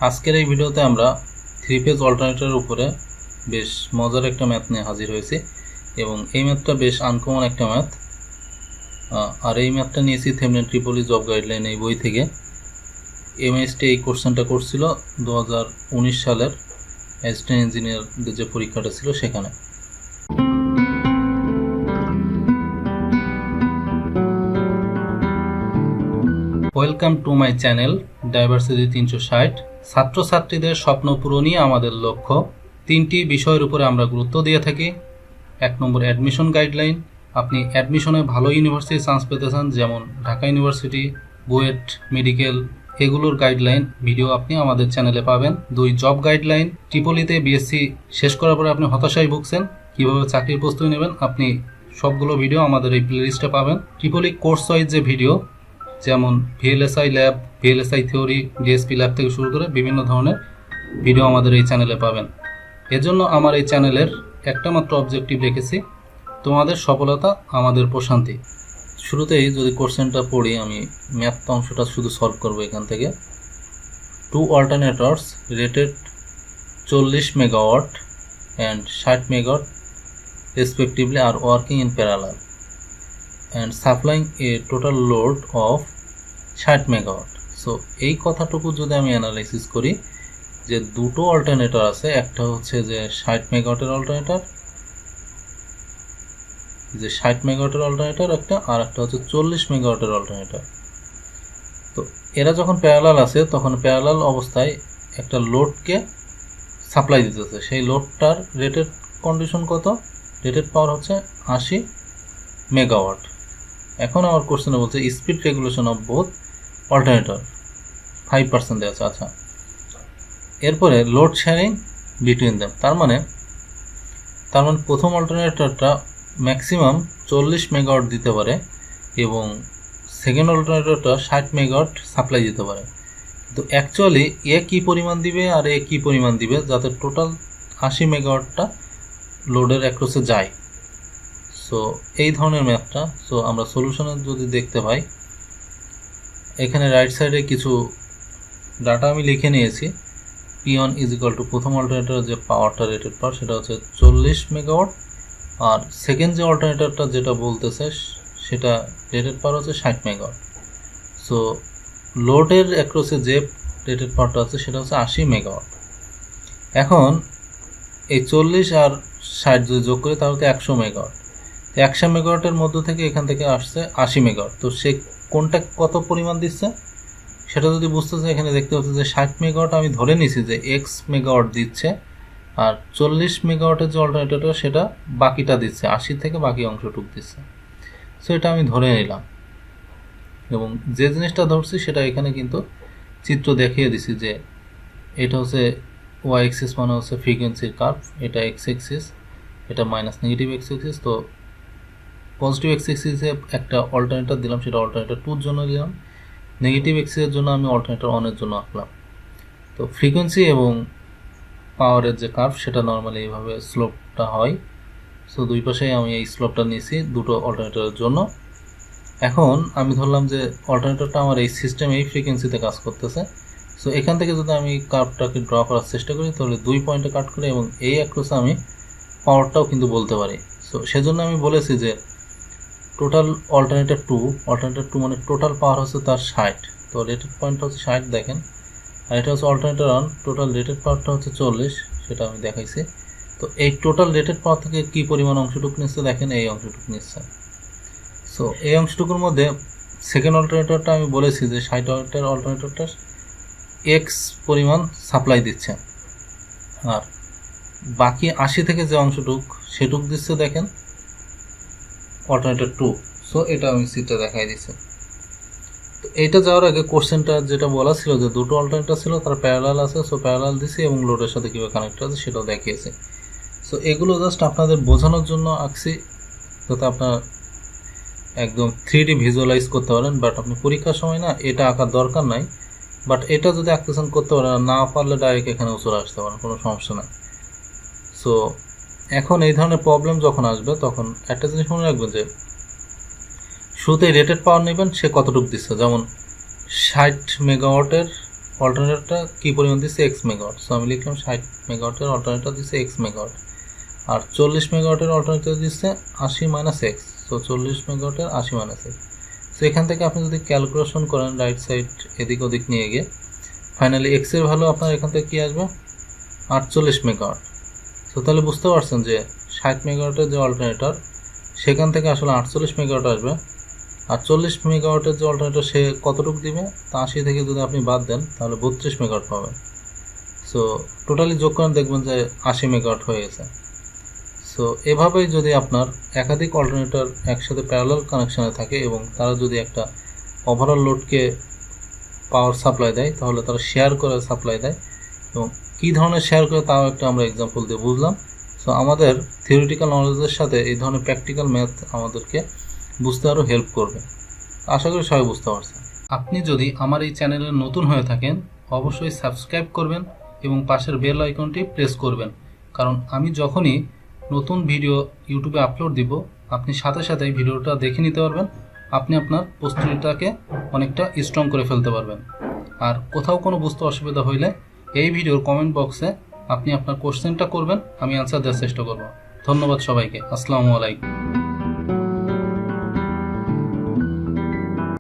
আজকের এই ভিডিওতে আমরা থ্রি ফেজ অল্টারনেটরের উপরে বেশ মজার একটা ম্যাথ নিয়ে হাজির হয়েছি এবং এই ম্যাথটা বেশ আনকমন একটা ম্যাথ। আর এই ম্যাথটা নিয়েছি থেভেনিন ট্রিপলি জব গাইডলাইন এই বই থেকে। এমএসটি এই কোশ্চেনটা করছিল 2019 সালের অ্যাসিস্ট্যান্ট ইঞ্জিনিয়ারদের যে পরীক্ষাটা ছিল সেখানে। Welcome to my channel diversity 360। ছাত্রছাত্রীদের স্বপ্ন পূরণই আমাদের লক্ষ্য। তিনটি বিষয়ের উপরে আমরা গুরুত্ব দিয়ে থাকি। 1 নম্বর অ্যাডমিশন গাইডলাইন, আপনি অ্যাডমিশনে ভালো ইউনিভার্সিটি চান্স পেতে চান, যেমন ঢাকা ইউনিভার্সিটি, বুয়েট, মেডিকেল, এগুলোর গাইডলাইন ভিডিও আপনি আমাদের চ্যানেলে পাবেন। 2 জব গাইডলাইন, ট্রিপলিতে বিএসসি শেষ করার পরে আপনি হতাশায় ভুগছেন, কীভাবে চাকরির প্রস্তুতি নেবেন, আপনি সবগুলো ভিডিও আমাদের এই প্লেলিস্টে পাবেন। ট্রিপলি কোর্স ওয়াইজ যে ভিডিও, যেমন VLSI lab, VLSI theory, DSP lab থেকে শুরু করে বিভিন্ন ধরনের ভিডিও আমাদের এই চ্যানেলে পাবেন। এজন্য আমার এই চ্যানেলের একটা মাত্র অবজেক্টিভ রেখেছি, তোমাদের সফলতা আমাদের প্রশান্তি। শুরুতেই যদি কোশ্চেনটা পড়ি, আমি ম্যাথ অংশটা শুধু সলভ করব এখান থেকে। 2 alternators rated 40 megawatt and 60 megawatt respectively are working in parallel and supplying a total load of 60 megawatt. So এই কথাটুকু যদি আমি অ্যানালাইসিস করি, যে দুটো অল্টারনেটর আছে, একটা হচ্ছে যে 60 মেগাওয়াটের অল্টারনেটর, যে 60 মেগাওয়াটের অল্টারনেটর একটা, আর একটা হচ্ছে 40 মেগাওয়াটের অল্টারনেটর। তো এরা যখন প্যারালাল আছে তখন প্যারালাল অবস্থায় একটা লোডকে সাপ্লাই দিতেছে। সেই লোডটার রেটেড কন্ডিশন কত? রেটেড পাওয়ার হচ্ছে 80 মেগাওয়াট। এখন আমার কোশ্চেনে বলছে speed regulation of both alternator 5% আছে। আচ্ছা, এরপরে লোড শেয়ারিং বিটুইন দেম, তার মানে প্রথম অল্টারনেটরটা ম্যাক্সিমাম 40 মেগাওয়াট দিতে পারে এবং সেকেন্ড অল্টারনেটরটা 60 মেগাওয়াট সাপ্লাই দিতে পারে। কিন্তু অ্যাকচুয়ালি এ কী পরিমাণ দিবে আর এ কী পরিমাণ দিবে, যাতে টোটাল 80 মেগাওয়াটটা লোডের অ্যাক্রসে যায়। সো এই ধরনের ম্যাথটা। সো আমরা সলিউশনে যদি দেখতে পাই, এখানে রাইট সাইডে কিছু ডাটা আমি লিখে নিয়েছি। P1 ইজ ইকুয়াল টু প্রথম অল্টারনেটরের যে পাওয়ারটা রেটেড পাওয়ার সেটা হচ্ছে 40 মেগাওয়াট, আর সেকেন্ড যে অল্টারনেটরটা যেটা বলতেছে সেটা রেটেড পাওয়ার হচ্ছে 60 মেগাওয়াট। সো লোডের অ্যাক্রসে যে রেটেড পাওয়ারটা আছে সেটা হচ্ছে 80 মেগাওয়াট। এখন এই 40 আর 60 যদি যোগ করি তাহলে 100 মেগাওয়াট। 100 মেগাওয়াটের মধ্য থেকে এখান থেকে আসছে 80 মেগাওয়াট। তো সে কোনটা কত পরিমাণ দিচ্ছে সেটা যদি বুঝতে চাই, এখানে দেখতে পাচ্ছি যে 60 মেগাওয়াট আমি ধরে নিছি যে এক্স মেগাওয়াট দিচ্ছে, আর 40 মেগাওয়াটের যে অল্টারনেটরটা সেটা বাকিটা দিচ্ছে, 80 থেকে বাকি অংশটুক দিচ্ছে। সো এটা আমি ধরে নিলাম এবং যে জিনিসটা ধরছি সেটা এখানে কিন্তু চিত্র দেখিয়ে দিছি, যে এটা হচ্ছে ওয়াই এক্সিস মানে হচ্ছে ফ্রিকোয়েন্সির কার্ভ, এটা এক্স এক্সিস, এটা মাইনাস নেগেটিভ এক্স এক্সিস। তো পজিটিভ এক্স এক্সিসে একটা অল্টারনেটর দিলাম, সেটা অল্টারনেটর 2-র জন্য দিলাম। নেগেটিভ এক্সিসের জন্য আমি অল্টারনেটর 1-এর জন্য আঁকলাম। তো ফ্রিকোয়েন্সি এবং পাওয়ারের যে কার্ভ সেটা নর্মালি এইভাবে স্লোপটা হয়। সো দুই পাশেই আমি এই স্লোপটা নিয়েছি দুটো অল্টারনেটরের জন্য। এখন আমি ধরলাম যে অল্টারনেটরটা আমার এই সিস্টেম এই ফ্রিকোয়েন্সিতে কাজ করতেছে। সো এখান থেকে যদি আমি কার্ভটাকে ড্র করার চেষ্টা করি তাহলে 2 পয়েন্টে কাট করে এবং এই অ্যাক্রসে আমি পাওয়ারটাও কিন্তু বলতে পারি। সো সেজন্য আমি বলেছি যে টোটাল অল্টারনেটর 2 মানে টোটাল পাওয়ার হচ্ছে তার 60। তো রেটেড পয়েন্ট হচ্ছে 60 দেখেন, আর এটা হচ্ছে অল্টারনেটর 1, টোটাল রেটেড পাওয়ারটা হচ্ছে 40, সেটা আমি দেখাইছি। তো এই টোটাল রেটেড পাওয়ার থেকে কী পরিমাণ অংশটুকু নিচ্ছে দেখেন, এই অংশটুকু নিচ্ছে। সো এই অংশটুকুর মধ্যে সেকেন্ড অল্টারনেটরটা আমি বলেছি যে 60 ওয়াটের অল্টারনেটরটা এক্স পরিমাণ সাপ্লাই দিচ্ছে, আর বাকি 80 থেকে যে অংশটুক সেটুক দিচ্ছে দেখেন অল্টারনেটর 2। সো এটা আমি সিটটা দেখাই দিচ্ছি। তো এইটা যাওয়ার আগে কোশ্চেনটা যেটা বলা ছিল যে দুটো অল্টারনেটর ছিল, তার প্যারালাল আছে। সো প্যারালাল দিছি এবং লোডের সাথে কীভাবে কানেক্ট আছে সেটাও দেখিয়েছে। সো এগুলো জাস্ট আপনাদের বোঝানোর জন্য আঁকছি, যাতে আপনার একদম 3D ভিজুয়ালাইজ করতে পারেন। বাট আপনি পরীক্ষার সময় না এটা আঁকার দরকার নাই, বাট এটা যদি আঁকতেছেন করতে পারেন, না পারলে ডাইরেক্ট এখানে চলে আসতে পারেন, কোনো সমস্যা নাই। সো এখন এই ধরনের প্রবলেম যখন আসবে তখন একটা জিনিস মনে রাখবেন যে শুরুতেই রেটেড পাওয়ার নেবেন সে কতটুকু দিচ্ছে। যেমন 60 মেগাওয়াটের অল্টারনেটরটা কী পরিমাণ দিচ্ছে এক্স মেগাওয়াট, সো আমি লিখলাম 60 মেগাওয়াটের অল্টারনেটর দিচ্ছে এক্স মেগাওয়াট, আর 40 মেগাওয়াটের অল্টারনেটর দিচ্ছে 80 minus x, so 40 মেগাওয়াটের 80 minus x. So এখান থেকে আপনি যদি ক্যালকুলেশন করেন রাইট সাইড এদিক ওদিক নিয়ে গিয়ে, ফাইনালি এক্সের ভ্যালু আপনার এখান থেকে কী আসবে 48 মেগাওয়াট। সো তাহলে বুঝতে পারছেন যে 60 মেগাওয়াটের যে অল্টারনেটর সেখান থেকে আসলে 48 মেগাওয়াট আসবে, আর 40 মেগাওয়াটের যে অল্টারনেটর সে কতটুকু দিবে, তা 80 থেকে যদি আপনি বাদ দেন তাহলে 32 মেগাওয়াট পাবেন। সো টোটালি যোগ করেন দেখবেন যে 80 মেগাওয়াট হয়ে গেছে। সো এভাবেই যদি আপনার একাধিক অল্টারনেটর একসাথে প্যারালাল কানেকশানে থাকে এবং তারা যদি একটা ওভারঅল লোডকে পাওয়ার সাপ্লাই দেয়, তাহলে তারা শেয়ার করে সাপ্লাই দেয়, এবং কী ধরনের শেয়ার করে তাও একটা আমরা এক্সাম্পল দিয়ে বুঝলাম। সো আমাদের থিওরিটিক্যাল নলেজের সাথে এই ধরনের প্র্যাকটিক্যাল ম্যাথ আমাদেরকে বুঝতে আরও হেল্প করবে। আশা করি সবাই বুঝতে পারছেন। আপনি যদি আমার এই চ্যানেলে নতুন হয়ে থাকেন অবশ্যই সাবস্ক্রাইব করবেন এবং পাশের বেল আইকনটি প্রেস করবেন, কারণ আমি যখনই নতুন ভিডিও ইউটিউবে আপলোড দিব আপনি সাথে সাথে ভিডিওটা দেখে নিতে পারবেন, আপনি আপনার প্রস্তুতিটাকে অনেকটা স্ট্রং করে ফেলতে পারবেন। আর কোথাও কোনো বুঝতে অসুবিধা হইলে এই ভিডিওর কমেন্ট বক্সে আপনি আপনার কোশ্চেনটা করবেন, আমি অ্যান্সার দেওয়ার চেষ্টা করব। ধন্যবাদ সবাইকে। আসসালামু আলাইকুম।